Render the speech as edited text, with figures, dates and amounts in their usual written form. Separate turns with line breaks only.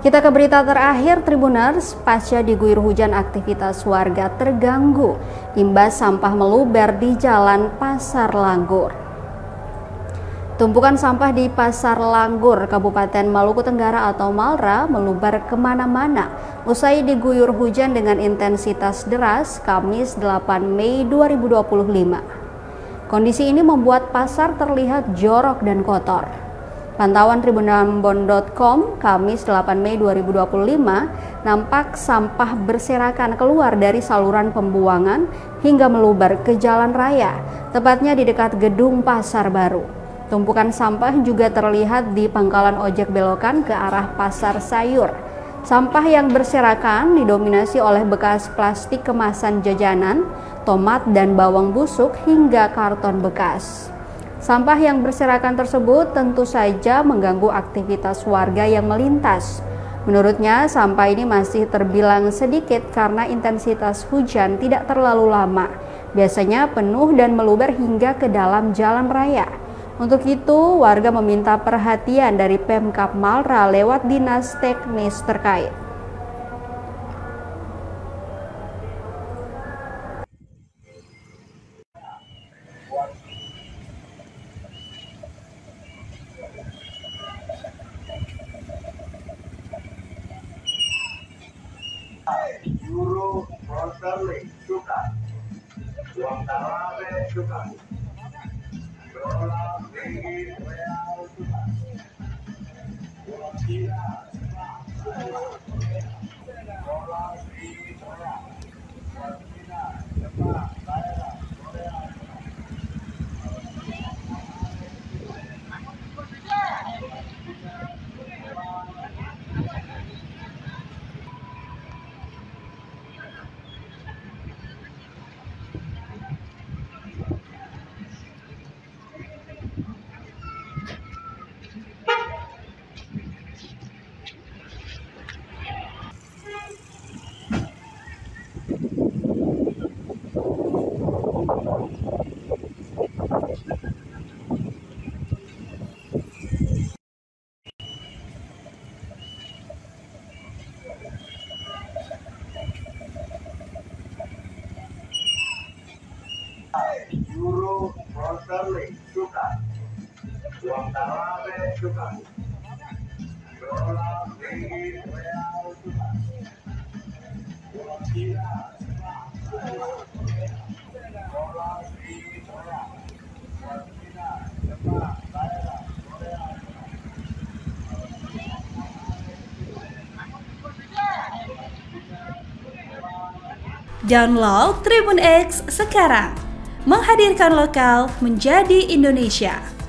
Kita ke berita terakhir, Tribuners. Pasca diguyur hujan, aktivitas warga terganggu imbas sampah meluber di Jalan Pasar Langgur. Tumpukan sampah di Pasar Langgur, Kabupaten Maluku Tenggara atau Malra meluber kemana-mana usai diguyur hujan dengan intensitas deras Kamis 8 Mei 2025. Kondisi ini membuat pasar terlihat jorok dan kotor. Pantauan tribunambon.com Kamis 8 Mei 2025 nampak sampah berserakan keluar dari saluran pembuangan hingga meluber ke jalan raya, tepatnya di dekat gedung Pasar Baru. Tumpukan sampah juga terlihat di pangkalan ojek belokan ke arah Pasar Sayur. Sampah yang berserakan didominasi oleh bekas plastik kemasan jajanan, tomat dan bawang busuk hingga karton bekas. Sampah yang berserakan tersebut tentu saja mengganggu aktivitas warga yang melintas. Menurutnya, sampah ini masih terbilang sedikit karena intensitas hujan tidak terlalu lama. Biasanya penuh dan meluber hingga ke dalam jalan raya. Untuk itu, warga meminta perhatian dari Pemkab Malra lewat dinas teknis terkait.
Euro, pound sterling, suka. Uang Tarabe, suka. Dolar, ringgit, real, suka. Uang Cina, dolar, ringgit, real. Uang Cina, Jepang, Thailand, Korea. Euro, pound sterling, suka. Uang Tarabe, suka. Dolar, ringgit, real, suka. Uang Cina, dolar, ringgit, real. Uang Cina, Jepang, Thailand, Korea.
Download Tribun X sekarang, menghadirkan lokal menjadi Indonesia.